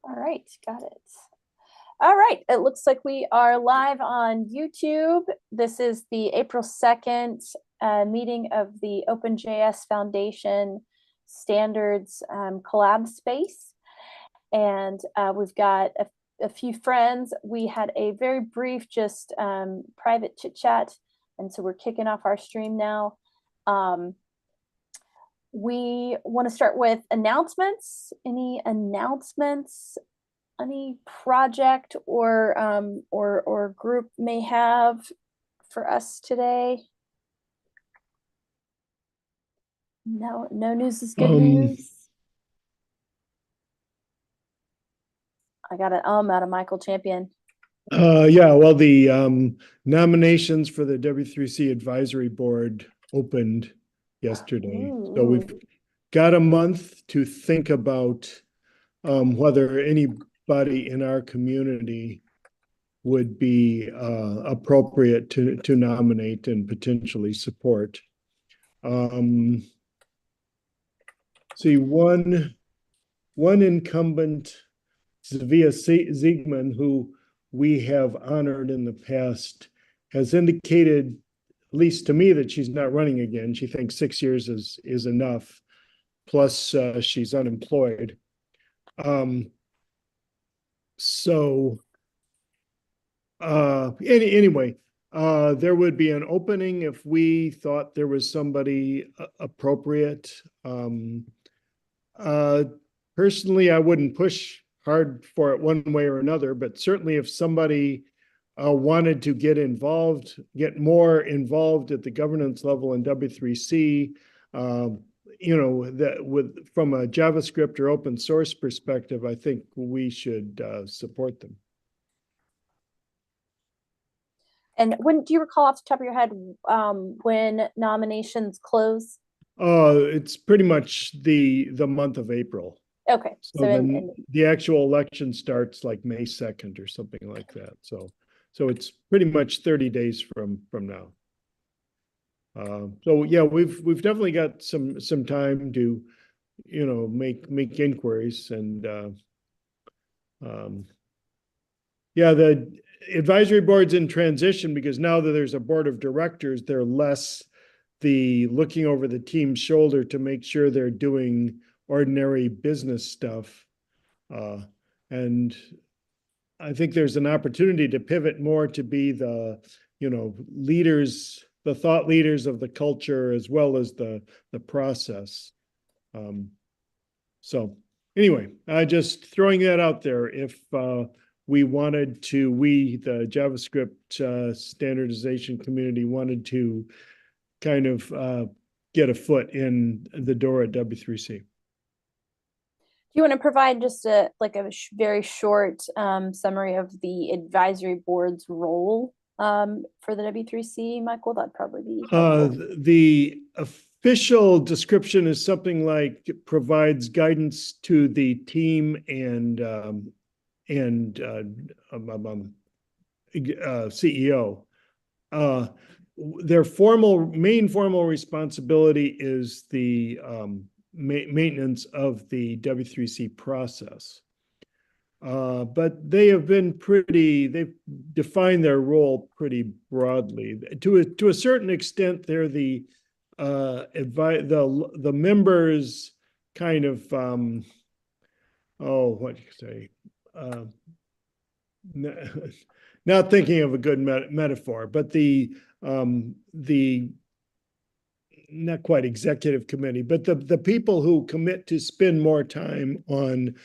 All right, got it. All right, it looks like we are live on YouTube. This is the April 2nd meeting of the OpenJS Foundation Standards Collab Space. And we've got a few friends. We had a very brief, just private chit chat. And so we're kicking off our stream now. We want to start with announcements. Any announcements any project or group may have for us today? No news is good news. I got an out of Michael Champion. Yeah, well, the nominations for the W3C advisory board opened yesterday. Ooh. So we've got a month to think about whether anybody in our community would be appropriate to nominate and potentially support. See, one incumbent, Zvia Ziegman, who we have honored in the past, has indicated, at least to me, that she's not running again. She thinks 6 years is enough. Plus, she's unemployed. Anyway, there would be an opening if we thought there was somebody appropriate. Personally, I wouldn't push hard for it one way or another, but certainly if somebody wanted to get more involved at the governance level in W3C, from a JavaScript or open source perspective, I think we should support them. And when do you recall off the top of your head when nominations close? It's pretty much the month of April. Okay. So then the actual election starts like May 2nd or something like that. So it's pretty much 30 days from now. So yeah, we've definitely got some time to, make inquiries and yeah, the advisory board's in transition because now that there's a board of directors, they're less the looking over the team's shoulder to make sure they're doing ordinary business stuff. And I think there's an opportunity to pivot more to be the, leaders, the thought leaders of the culture, as well as the process. So anyway, just throwing that out there. If we wanted to, the JavaScript standardization community wanted to kind of get a foot in the door at W3C. Do you want to provide just a very short summary of the advisory board's role for the W3C, Michael? That'd probably be helpful. The official description is something like it provides guidance to the team and CEO. Their main formal responsibility is the maintenance of the W3C process. But they've defined their role pretty broadly. To a certain extent, they're the members kind of what do you say? Not thinking of a good metaphor, but the not quite executive committee, but the people who commit to spend more time on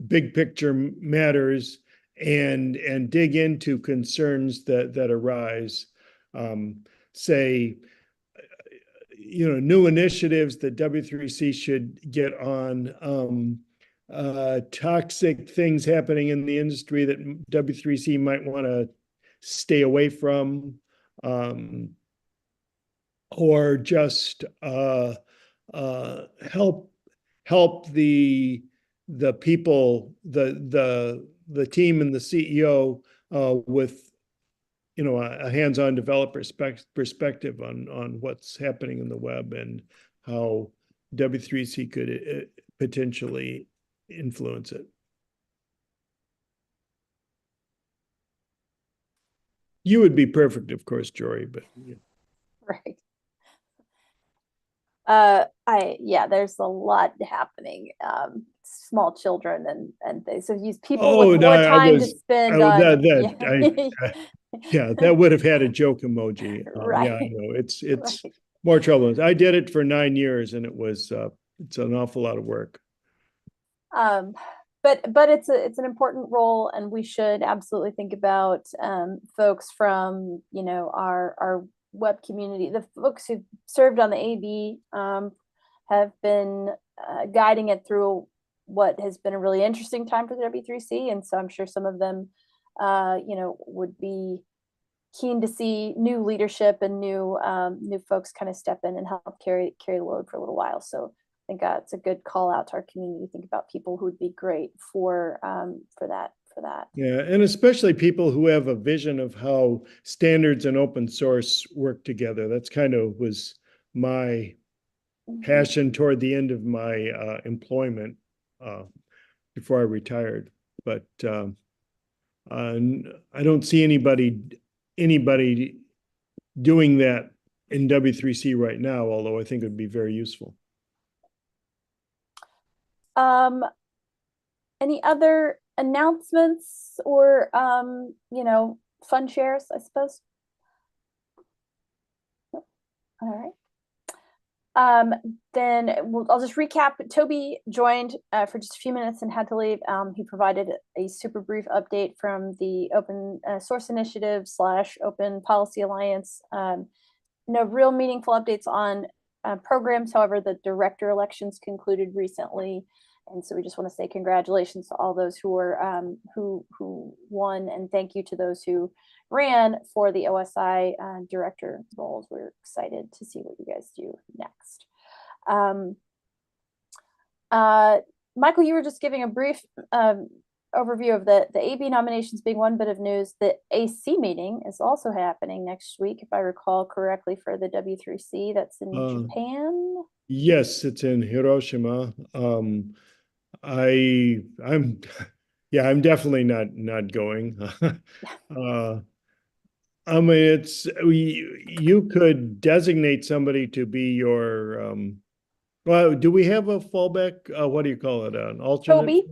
big picture matters and dig into concerns that arise. Say, new initiatives that W3C should get on, toxic things happening in the industry that W3C might want to stay away from, or just help the people, the team and the CEO with a hands-on developer perspective on what's happening in the web and how W3C could potentially influence it. You would be perfect, of course, Jory, but yeah. Right. There's a lot happening. Small children and things. So use people with Oh, no, more time to I spend was on, yeah. yeah, that would have had a joke emoji. Yeah, I Right, know. It's right. more trouble. I did it for 9 years and it's an awful lot of work. Um, but it's an important role, and we should absolutely think about folks from our web community. The folks who served on the AV have been guiding it through what has been a really interesting time for the W3C, and so I'm sure some of them, would be keen to see new leadership and new folks kind of step in and help carry the load for a little while. So I think it's a good call out to our community. Think about people who would be great for that. Yeah, and especially people who have a vision of how standards and open source work together. That's kind of was my Mhm. passion toward the end of my employment uh, before I retired. But I don't see anybody doing that in W3C right now, although I think it would be very useful. Um, any other announcements or fun shares, I suppose? All right. Then I'll just recap. Toby joined for just a few minutes and had to leave. He provided a super brief update from the Open Source Initiative / Open Policy Alliance. No real meaningful updates on programs. However, the director elections concluded recently, and so we just want to say congratulations to all those who were who won, and thank you to those who ran for the OSI director roles. We're excited to see what you guys do next. Um, Michael, you were just giving a brief overview of the AB nominations being one bit of news. The AC meeting is also happening next week, if I recall correctly, for the W3C. That's in Japan. Yes, it's in Hiroshima. I'm yeah, I'm definitely not going. uh, I mean, you could designate somebody to be your well, do we have a fallback? What do you call it? An alternate?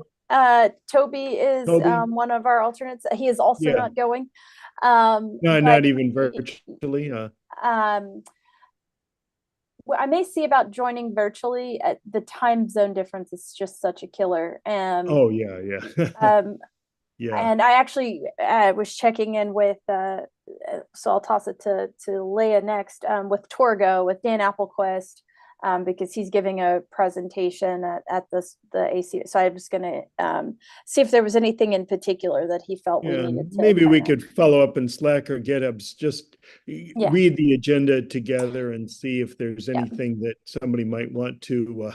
Toby is Toby? one of our alternates. He is also Yeah. not going. No, But not even virtually. um, I may see about joining virtually. The time zone difference is just such a killer. Oh yeah, yeah. Um, Yeah. and I actually was checking in with, so I'll toss it to Leah next, with Torgo, with Dan Applequist, because he's giving a presentation at the AC. So I was going to see if there was anything in particular that he felt we Yeah, needed to maybe we kind of, could follow up in Slack or GitHub's, just yeah, read the agenda together and see if there's yeah, anything that somebody might want to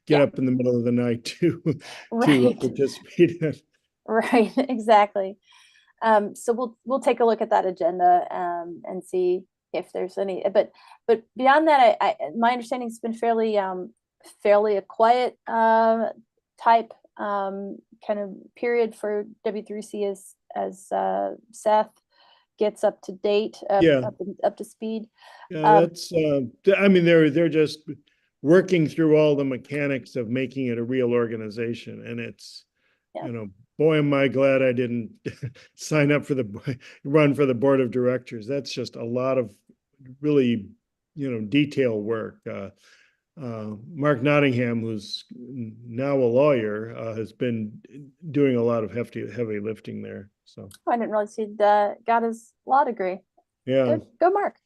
get yeah, up in the middle of the night to right, participate in. right, exactly. So we'll take a look at that agenda and see if there's any. But beyond that, my understanding has been fairly a quiet type kind of period for W3C as Seth gets up to date, Yeah, up to speed. yeah, Um, that's I mean they're just working through all the mechanics of making it a real organization, and it's yeah, boy, am I glad I didn't sign up for the run for the board of directors. That's just a lot of really, detail work. Mark Nottingham, who's now a lawyer, has been doing a lot of heavy lifting there. So I didn't realize he'd got his law degree. yeah, Good, go Mark.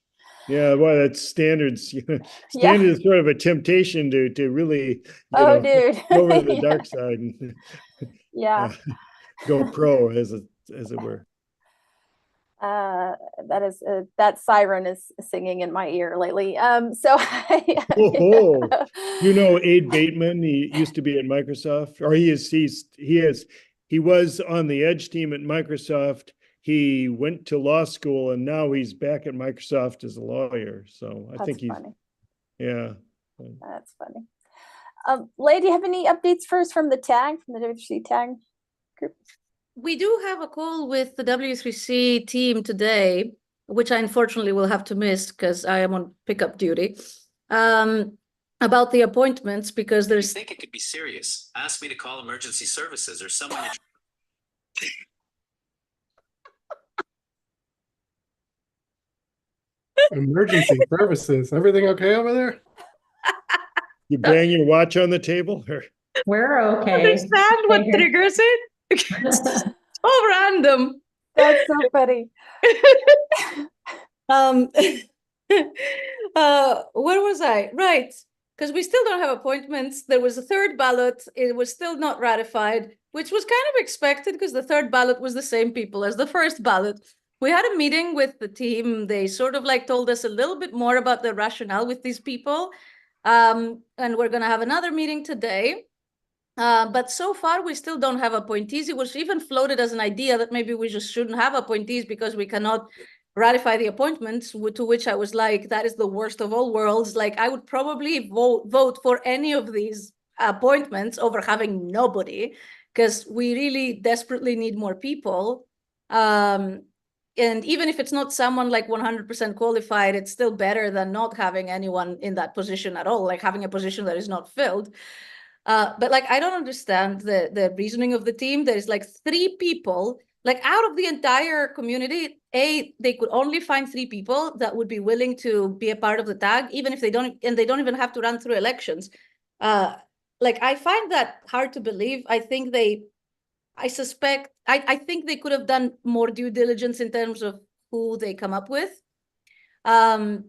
yeah. Well, that's standards. Yeah. Standard is sort of a temptation to really, Oh, dude. go over to the Yeah. dark side and Yeah. uh, go pro, as it were. uh that is that siren is singing in my ear lately. So Oh, Abe Bateman, he used to be at Microsoft, or he was on the Edge team at Microsoft. He went to law school and now he's back at Microsoft as a lawyer. So I that's think he's, funny. yeah. That's funny. Leigh, do you have any updates first from the W3C tag group? We do have a call with the W3C team today. which I unfortunately will have to miss because I am on pickup duty, about the appointments, because there's... If you think it could be serious, ask me to call emergency services or someone you... Emergency services. Everything okay over there? You bang your watch on the table or? We're okay. Understand what triggers it? It's so random. That's so funny. Where was I? Right. Because we still don't have appointments. There was a third ballot. It was still not ratified, which was kind of expected because the third ballot was the same people as the first ballot. We had a meeting with the team. They sort of like told us a little bit more about the rationale with these people. And we're going to have another meeting today. But so far, we still don't have appointees. It was even floated as an idea that maybe we just shouldn't have appointees because we cannot ratify the appointments, to which I was like, that is the worst of all worlds. Like, I would probably vote for any of these appointments over having nobody, because we really desperately need more people. And even if it's not someone like 100% qualified, it's still better than not having anyone in that position at all, like having a position that is not filled. But like, I don't understand the reasoning of the team. There's like 3 people, like out of the entire community, they could only find 3 people that would be willing to be a part of the tag, even if they don't, and they don't even have to run through elections. Like, I find that hard to believe. I think I think they could have done more due diligence in terms of who they come up with. And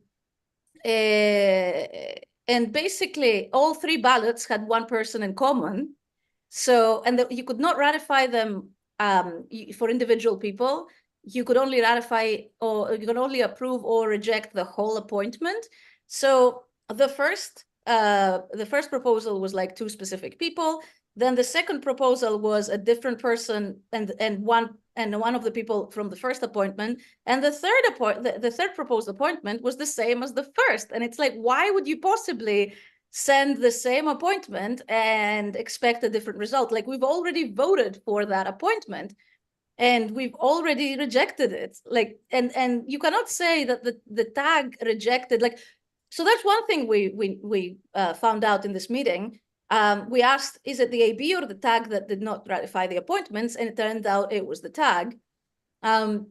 basically, all 3 ballots had one person in common. So, and you could not ratify them for individual people. You could only ratify, or you can only approve or reject the whole appointment. So the first proposal was like 2 specific people. Then the second proposal was a different person and one of the people from the first appointment. And the third proposed appointment was the same as the first. And it's like, why would you possibly send the same appointment and expect a different result? Like, we've already voted for that appointment and we've already rejected it. Like, and you cannot say that the tag rejected, like, so that's one thing we found out in this meeting. We asked, is it the AB or the tag that did not ratify the appointments? And it turned out it was the tag. And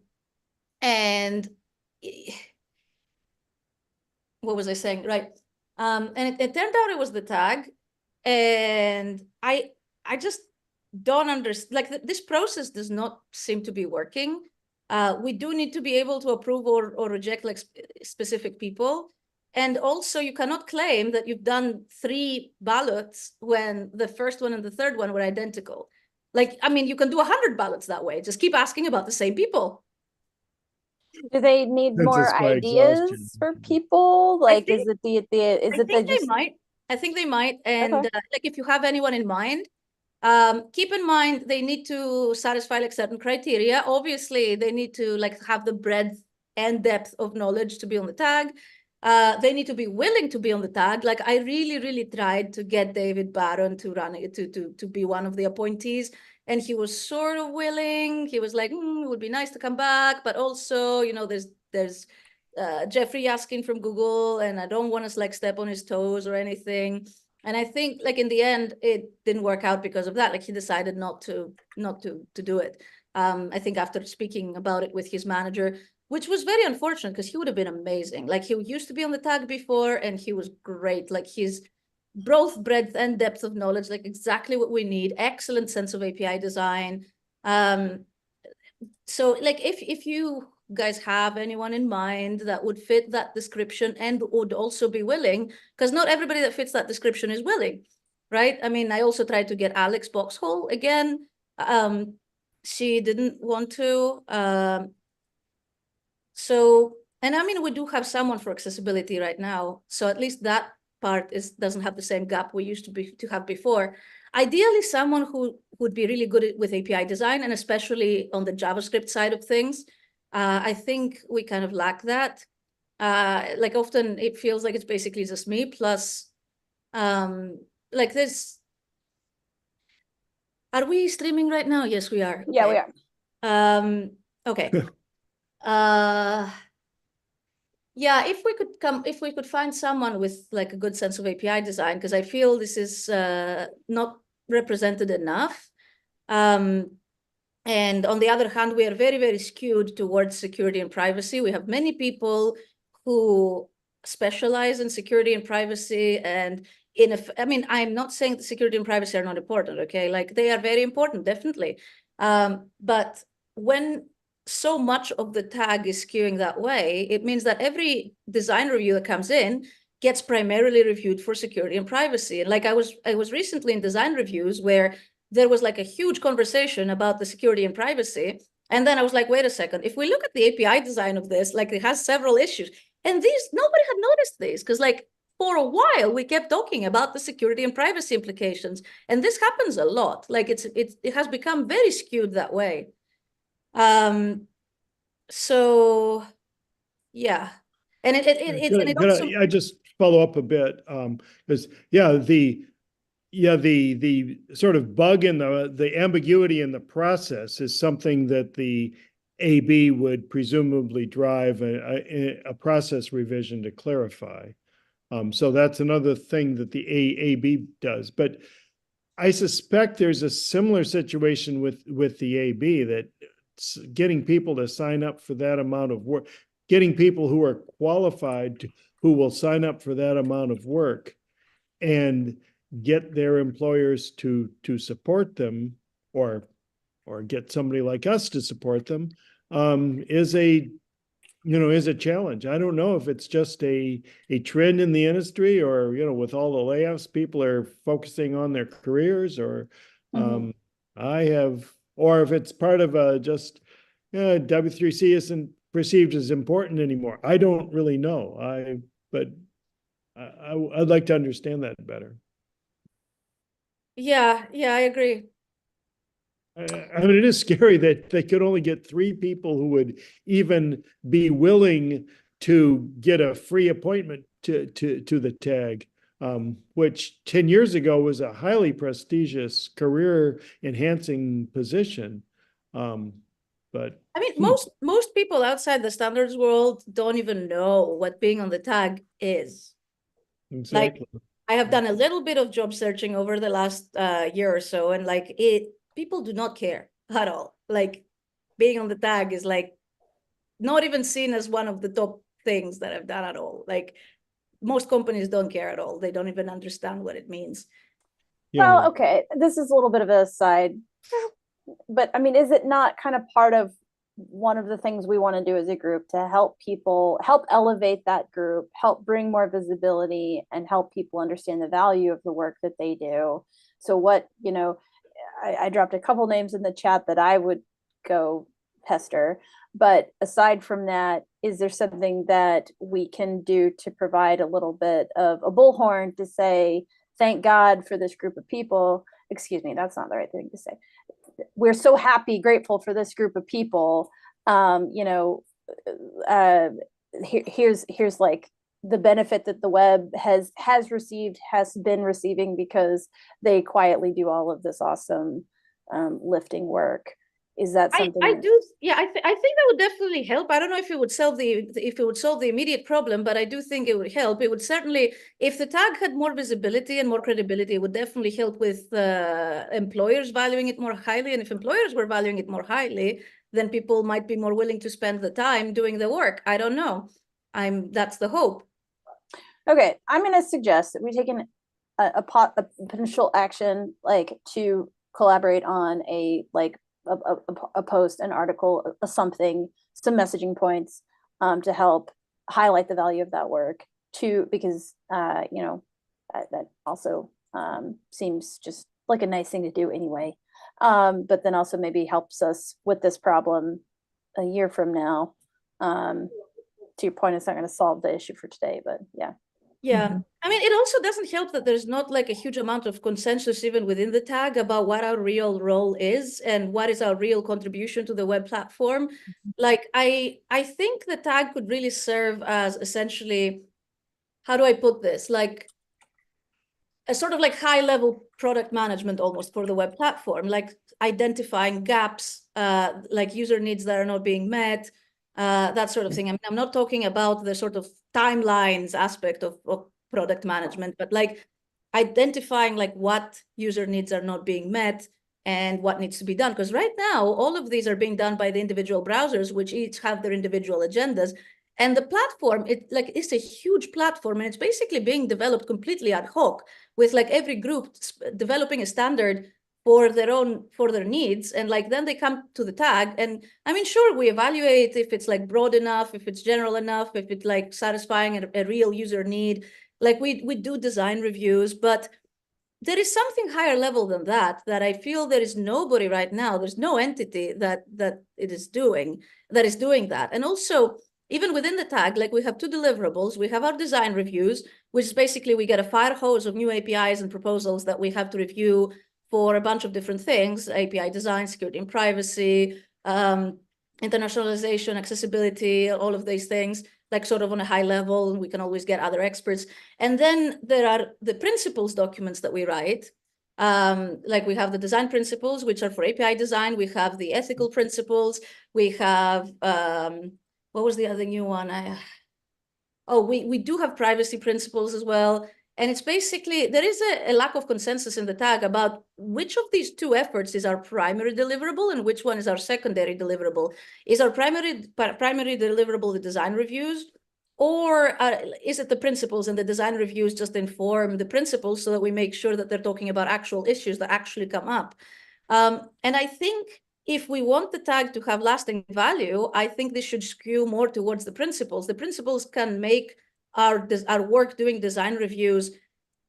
what was I saying? Right. And it turned out it was the tag. And I just don't understand, like, this process does not seem to be working. We do need to be able to approve or reject like specific people. And also, you cannot claim that you've done 3 ballots when the first one and the third one were identical. Like, I mean, you can do 100 ballots that way. Just keep asking about the same people. Do they need more Census by ideas exhaustion. for people? Like, think- is it They might. I think they might. And Okay. like, if you have anyone in mind, keep in mind they need to satisfy like certain criteria. Obviously, they need to like have the breadth and depth of knowledge to be on the tag. They need to be willing to be on the tag. Like, I really tried to get David Barron to run it, to be one of the appointees, and he was sort of willing. He was like, it would be nice to come back, but also, you know, there's Jeffrey Yaskin from Google, and I don't want to like step on his toes or anything. And I think like in the end, it didn't work out because of that. Like, he decided not to do it. I think after speaking about it with his manager, which was very unfortunate because he would have been amazing. Like, he used to be on the tag before and he was great. Like, his both breadth and depth of knowledge, like exactly what we need, excellent sense of API design. So like, if you guys have anyone in mind that would fit that description and would also be willing, because not everybody that fits that description is willing, right? I mean, I also tried to get Alex Boxhall again. She didn't want to. So, and I mean, we do have someone for accessibility right now. So at least that part doesn't have the same gap we used to have before. Ideally, someone who would be really good with API design, and especially on the JavaScript side of things. I think we kind of lack that. Like, often it feels like it's basically just me plus, like this. Are we streaming right now? Yes, we are. Yeah, Okay. we are. Okay. Yeah, if we could find someone with like a good sense of API design, because I feel this is not represented enough. And on the other hand, we are very, very skewed towards security and privacy. We have many people who specialize in security and privacy. And I mean, I'm not saying that security and privacy are not important, okay? Like they are very important, definitely. But when so much of the tag is skewing that way, it means that every design review that comes in gets primarily reviewed for security and privacy. And like I was recently in design reviews where there was like a huge conversation about the security and privacy. And then I was like, wait a second, if we look at the API design of this, like it has several issues. And these, nobody had noticed these because like for a while we kept talking about the security and privacy implications. And this happens a lot. Like it has become very skewed that way. So yeah. And it also I just follow up a bit, because the sort of bug in the ambiguity in the process is something that the AB would presumably drive a process revision to clarify. So that's another thing that the AB does. But I suspect there's a similar situation with the AB, that getting people to sign up for that amount of work, getting people who are qualified who will sign up for that amount of work and get their employers to support them, or get somebody like us to support them, is a challenge. I don't know if it's just a trend in the industry, or with all the layoffs, people are focusing on their careers, or or if it's part of just W3C isn't perceived as important anymore. I don't really know. But I'd like to understand that better. Yeah, I agree. I mean, it is scary that they could only get 3 people who would even be willing to get a free appointment to the tag, which 10 years ago was a highly prestigious career enhancing position. But I mean, most people outside the standards world don't even know what being on the tag is. exactly. Like, I have done a little bit of job searching over the last year or so, and like people do not care at all. Like being on the tag is like not even seen as one of the top things that I've done at all. Like most companies don't care at all. They don't even understand what it means. Yeah. Well, okay, this is a little bit of a side, but I mean, is it not kind of part of one of the things we want to do as a group to help people, help elevate that group, help bring more visibility, and help people understand the value of the work that they do? So what, I dropped a couple names in the chat that I would go pester, but aside from that, is there something that we can do to provide a little bit of a bullhorn to say, thank God for this group of people? Excuse me, that's not the right thing to say. We're so happy, grateful for this group of people. Here's like the benefit that the web has been receiving because they quietly do all of this awesome lifting work. Is that something? I do, yeah. I think that would definitely help. I don't know if it would solve the immediate problem, but I do think it would help. It would certainly, if the tag had more visibility and more credibility, it would definitely help with employers valuing it more highly. And if employers were valuing it more highly, then people might be more willing to spend the time doing the work. I don't know. That's the hope. Okay, I'm going to suggest that we take a potential action, like to collaborate on a post, an article, some messaging points to help highlight the value of that work too, because that also seems just like a nice thing to do anyway. But then also maybe helps us with this problem a year from now. To your point, it's not going to solve the issue for today, but yeah. Yeah. I mean, it also doesn't help that there's not like a huge amount of consensus even within the tag about what our real role is and what is our real contribution to the web platform. Like, I think the tag could really serve as essentially, how do I put this? Like a sort of like high level product management almost for the web platform, like identifying gaps, like user needs that are not being met, that sort of thing. I mean, I'm not talking about the sort of timelines aspect of product management, but like identifying like what user needs are not being met and what needs to be done. Because right now, all of these are being done by the individual browsers, which each have their individual agendas. And the platform, it's a huge platform, and it's basically being developed completely ad hoc, with like every group developing a standard for their needs, and like then they come to the tag, and I mean, sure, we evaluate if it's like broad enough, if it's general enough, if it's like satisfying a real user need. Like we do design reviews, but there is something higher level than that I feel there is nobody right now, there's no entity that is doing that. And also, even within the tag, like we have two deliverables. We have our design reviews, which is basically we get a fire hose of new APIs and proposals that we have to review for a bunch of different things: API design, security and privacy, internationalization, accessibility, all of these things, like sort of on a high level. We can always get other experts. And then there are the principles documents that we write. Like we have the design principles, which are for API design. We have the ethical principles. We have, what was the other new one? We do have privacy principles as well. And it's basically, there is a lack of consensus in the tag about which of these two efforts is our primary deliverable and which one is our secondary deliverable. Is our primary deliverable the design reviews, or is it the principles, and the design reviews just inform the principles so that we make sure that they're talking about actual issues that actually come up? And I think if we want the tag to have lasting value, I think this should skew more towards the principles. The principles can make our work doing design reviews,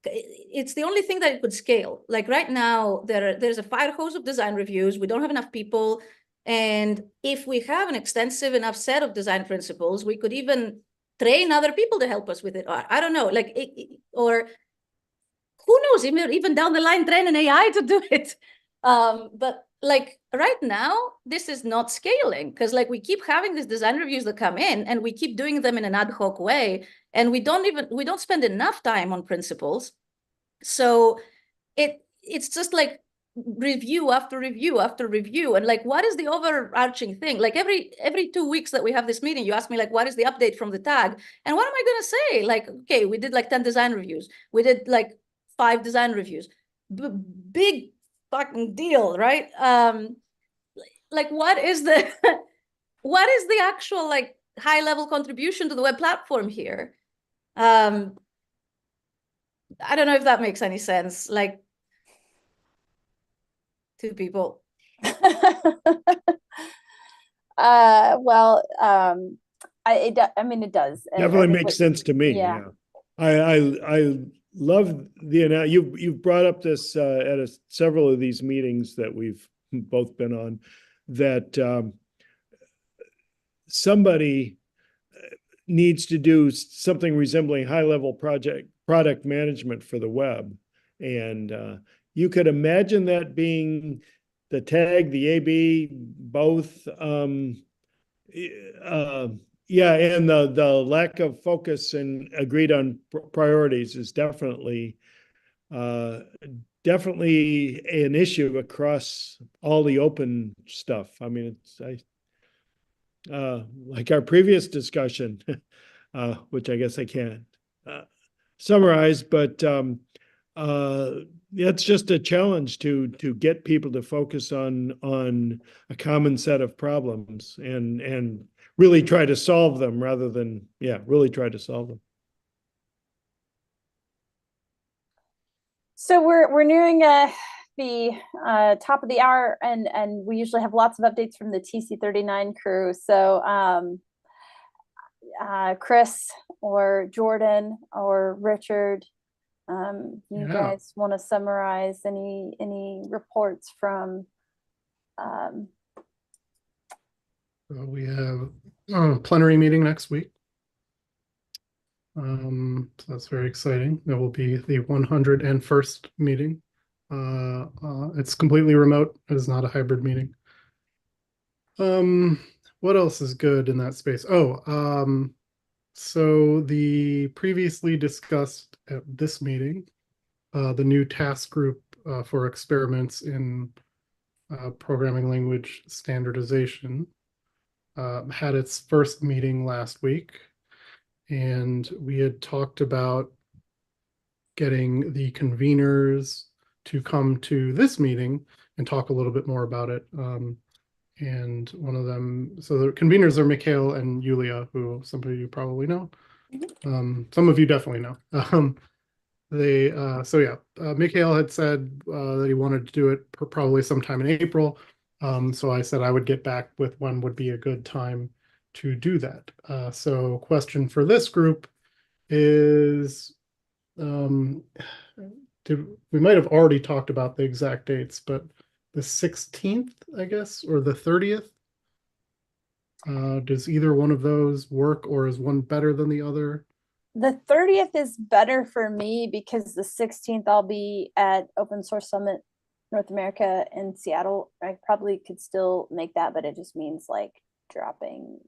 it's the only thing that it could scale. Like right now, there's a fire hose of design reviews. We don't have enough people. And if we have an extensive enough set of design principles, we could even train other people to help us with it. Or I don't know, like, or who knows, even down the line, train an AI to do it. But like right now, this is not scaling, because like we keep having these design reviews that come in, and we keep doing them in an ad hoc way, and we don't spend enough time on principles. So it's just like review after review after review. And like, what is the overarching thing? Like every 2 weeks that we have this meeting, you ask me like, what is the update from the tag? And what am I going to say? Like, okay, we did like 10 design reviews. We did like 5 design reviews. Big fucking deal, right? Like what is the what is the actual like high level contribution to the web platform here? I don't know if that makes any sense, like to people. Well, I mean, it does. Definitely makes sense to me. Yeah. I love you've brought up this at several of these meetings that we've both been on, that somebody needs to do something resembling high-level product management for the web. And you could imagine that being the tag, the AB, both. Yeah, and the lack of focus and agreed on priorities is definitely an issue across all the open stuff. I mean, like our previous discussion, which I guess I can't summarize, but it's just a challenge to get people to focus on a common set of problems and really try to solve them rather than, really try to solve them. So we're nearing the top of the hour, and we usually have lots of updates from the TC39 crew. So Chris or Jordan or Richard, you guys want to summarize any reports from? We have a plenary meeting next week. So that's very exciting. That will be the 101st meeting. It's completely remote. It is not a hybrid meeting. What else is good in that space? So the previously discussed at this meeting, the new task group for experiments in programming language standardization had its first meeting last week, and we had talked about getting the conveners to come to this meeting and talk a little bit more about it. And one of them, so the conveners are Mikhail and Yulia, who some of you probably know. Some of you definitely know. Mikhail had said that he wanted to do it probably sometime in April. So I said I would get back with when would be a good time to do that. So question for this group is, we might have already talked about the exact dates, but the 16th, I guess, or the 30th. Does either one of those work, or is one better than the other? The 30th is better for me because the 16th I'll be at Open Source Summit North America in Seattle. I probably could still make that, but it just means like dropping,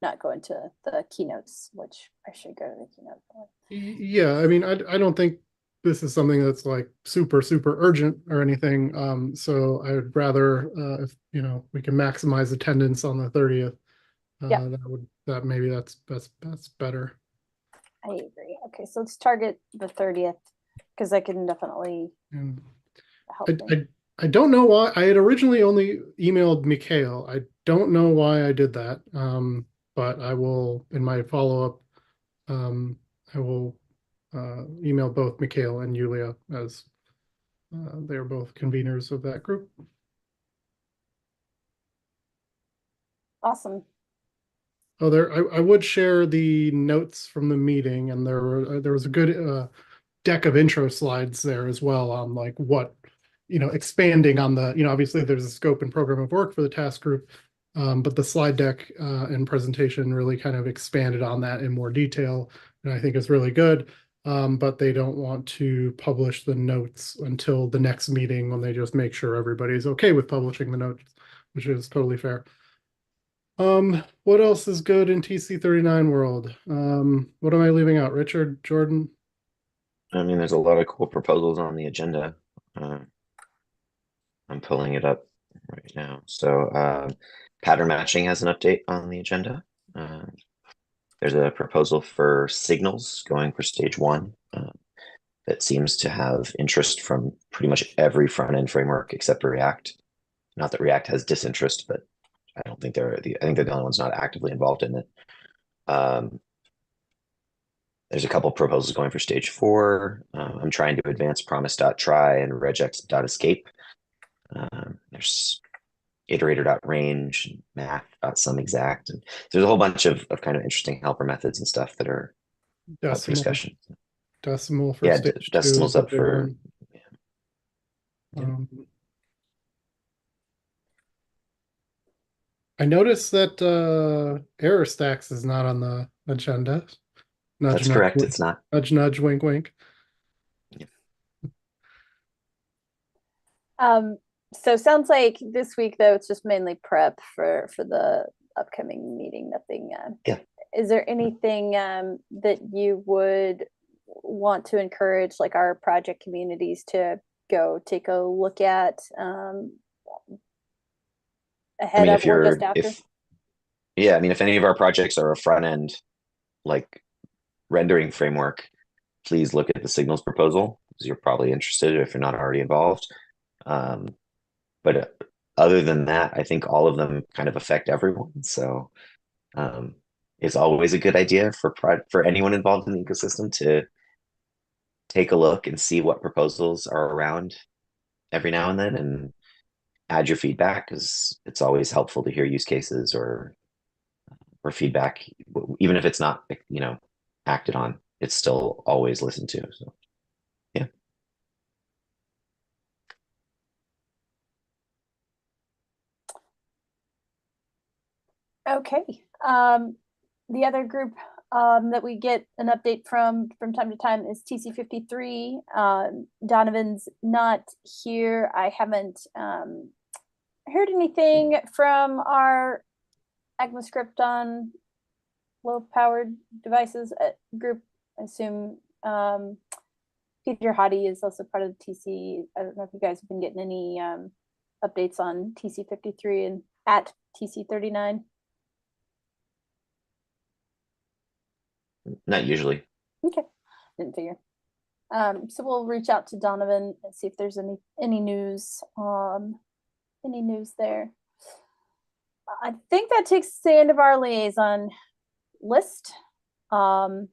not going to the keynotes, which I should go to the keynote for. Yeah, I mean, I don't think this is something that's like super urgent or anything. So I would rather, if we can maximize attendance on the 30th, Yeah. maybe that's better. I agree. Okay, so let's target the 30th because I can definitely And help them. I don't know why. I had originally only emailed Mikhail. I don't know why I did that. But I will, in my follow-up, I will email both Mikhail and Yulia, as they are both conveners of that group. Awesome. Oh, I would share the notes from the meeting, and there was a good deck of intro slides there as well on like what, expanding on the, obviously there's a scope and program of work for the task group, but the slide deck and presentation really kind of expanded on that in more detail, and I think it's really good. But they don't want to publish the notes until the next meeting, when they just make sure everybody's okay with publishing the notes, which is totally fair. What else is good in TC39 world? What am I leaving out? Richard, Jordan? I mean, there's a lot of cool proposals on the agenda. I'm pulling it up right now. So pattern matching has an update on the agenda. There's a proposal for signals going for stage 1 that seems to have interest from pretty much every front-end framework except for React. Not that React has disinterest, but I don't think I think they're the only ones not actively involved in it. There's a couple proposals going for stage 4. I'm trying to advance promise.try and regex.escape. There's iterator.range, math.sumExact. And there's a whole bunch of kind of interesting helper methods and stuff that are up for discussion. Decimal for Yeah, stage 2 decimal's is a up big for. one. I noticed that error stacks is not on the agenda. Nudge, That's nudge, correct. wink, It's not. nudge, nudge, wink, wink. So sounds like this week though it's just mainly prep for the upcoming meeting. Nothing. Yeah. Is there anything that you would want to encourage like our project communities to go take a look at ahead of or just after? Yeah, I mean, if any of our projects are a front end like rendering framework, please look at the signals proposal because you're probably interested if you're not already involved. But other than that, I think all of them kind of affect everyone. So it's always a good idea for anyone involved in the ecosystem to take a look and see what proposals are around every now and then and add your feedback, because it's always helpful to hear use cases or feedback, even if it's not acted on. It's still always listened to. So yeah. Okay. The other group that we get an update from time to time is TC53. Donovan's not here. I haven't heard anything from our ECMAScript on low-powered devices group. I assume Peter Hottie is also part of the TC. I don't know if you guys have been getting any updates on TC53 and at TC39. not usually. Okay, didn't figure. So we'll reach out to Donovan and see if there's any news there. I think that takes us to the end of our liaison list. And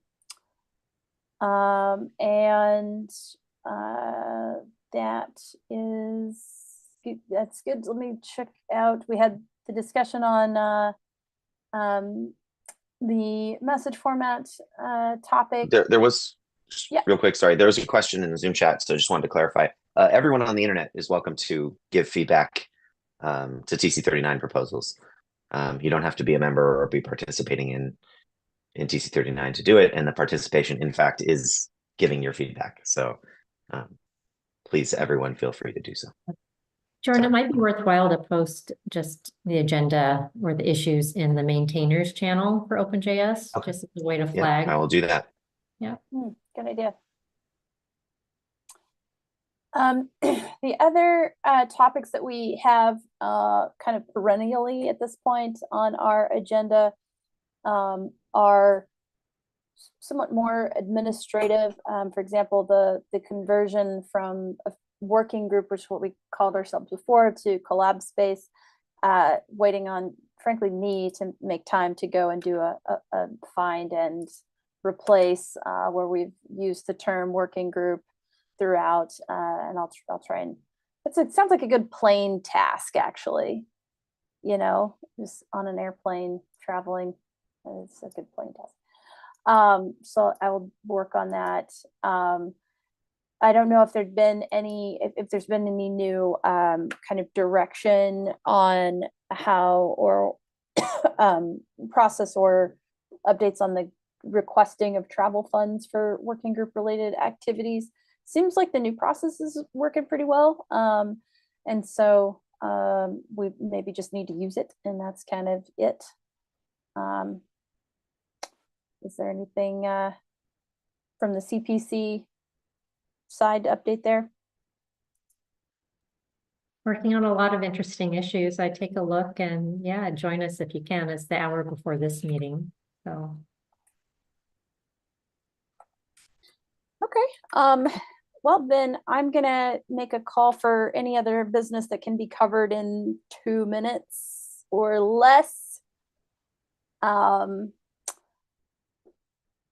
that's good. Let me check out. We had the discussion on the message format topic. There was, just Yeah. real quick, sorry, there was a question in the Zoom chat, so I just wanted to clarify. Everyone on the internet is welcome to give feedback to TC39 proposals. You don't have to be a member or be participating in TC39 to do it, and the participation, in fact, is giving your feedback. So please, everyone, feel free to do so. Jordan, it might be worthwhile to post just the agenda or the issues in the maintainers channel for OpenJS, Okay. just as a way to Yeah, flag. I will do that. Yeah. Good idea. The other topics that we have kind of perennially at this point on our agenda are somewhat more administrative. For example, the conversion from a working group, which is what we called ourselves before, to collab space, waiting on, frankly, me to make time to go and do a find and replace where we've used the term working group throughout, and I'll try and it sounds like a good plane task, actually, just on an airplane traveling. It's a good plane task. So I will work on that. I don't know if there's been any new kind of direction on how or process or updates on the requesting of travel funds for working group related activities. Seems like the new process is working pretty well. And so we maybe just need to use it, and that's kind of it. Is there anything from the CPC side to update there? Working on a lot of interesting issues. I take a look, and yeah, join us if you can. It's the hour before this meeting. So. Okay. Well, then I'm gonna make a call for any other business that can be covered in 2 minutes or less. And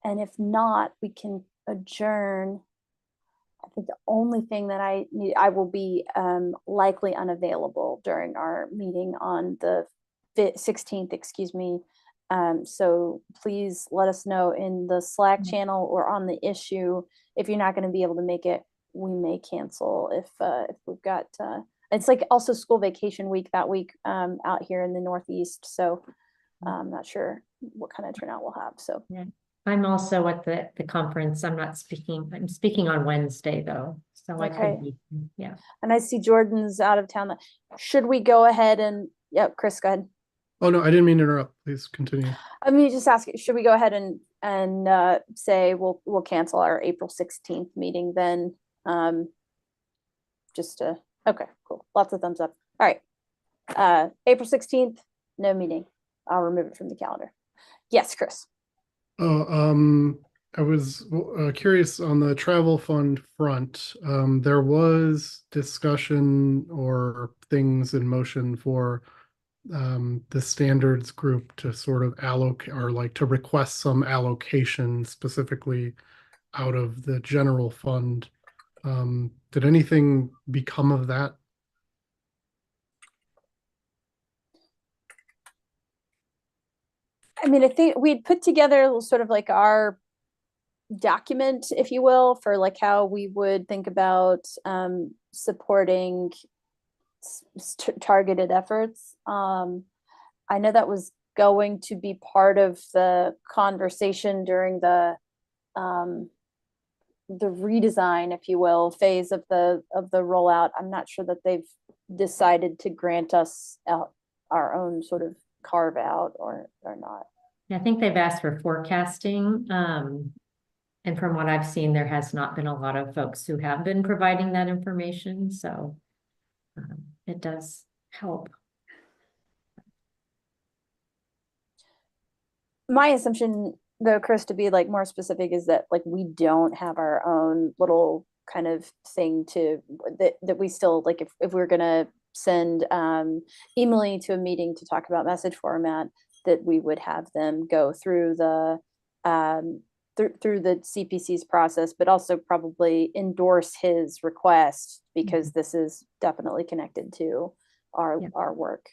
if not, we can adjourn. I think the only thing that I will be likely unavailable during our meeting on the 16th, excuse me. So please let us know in the Slack channel or on the issue. If you're not going to be able to make it, we may cancel if we've got, it's like also school vacation week that week out here in the Northeast. So I'm not sure what kind of turnout we'll have. So yeah. I'm also at the conference. I'm speaking on Wednesday though. So I could be, yeah. And I see Jordan's out of town. Should we go ahead and, yeah, Chris, go ahead. Oh, no, I didn't mean to interrupt. Please continue. I mean, just ask, should we go ahead and say we'll cancel our April 16th meeting then? Okay, cool. Lots of thumbs up. All right. April 16th, no meeting. I'll remove it from the calendar. Yes, Chris. Oh, I was curious on the travel fund front. There was discussion or things in motion for the standards group to sort of allocate or like to request some allocation specifically out of the general fund. Did anything become of that? I mean, I think we'd put together sort of like our document, if you will, for like how we would think about supporting targeted efforts. I know that was going to be part of the conversation during the redesign, if you will, phase of the rollout. I'm not sure that they've decided to grant us our own sort of carve out or not. I think they've asked for forecasting. And from what I've seen, there has not been a lot of folks who have been providing that information. So it does help. My assumption though, Chris, to be like more specific, is that like we don't have our own little kind of thing to that we still like if we're gonna send Emily to a meeting to talk about message format, that we would have them go through the through the CPC's process, but also probably endorse his request because this is definitely connected to our work.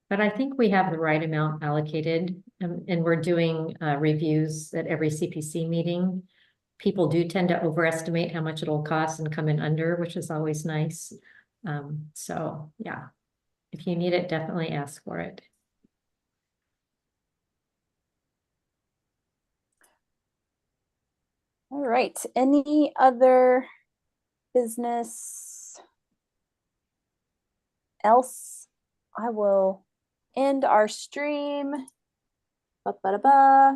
But I think we have the right amount allocated, and we're doing reviews at every CPC meeting. People do tend to overestimate how much it'll cost and come in under, which is always nice. So yeah, if you need it, definitely ask for it. All right, any other business else? I will end our stream. Ba, ba, da, ba.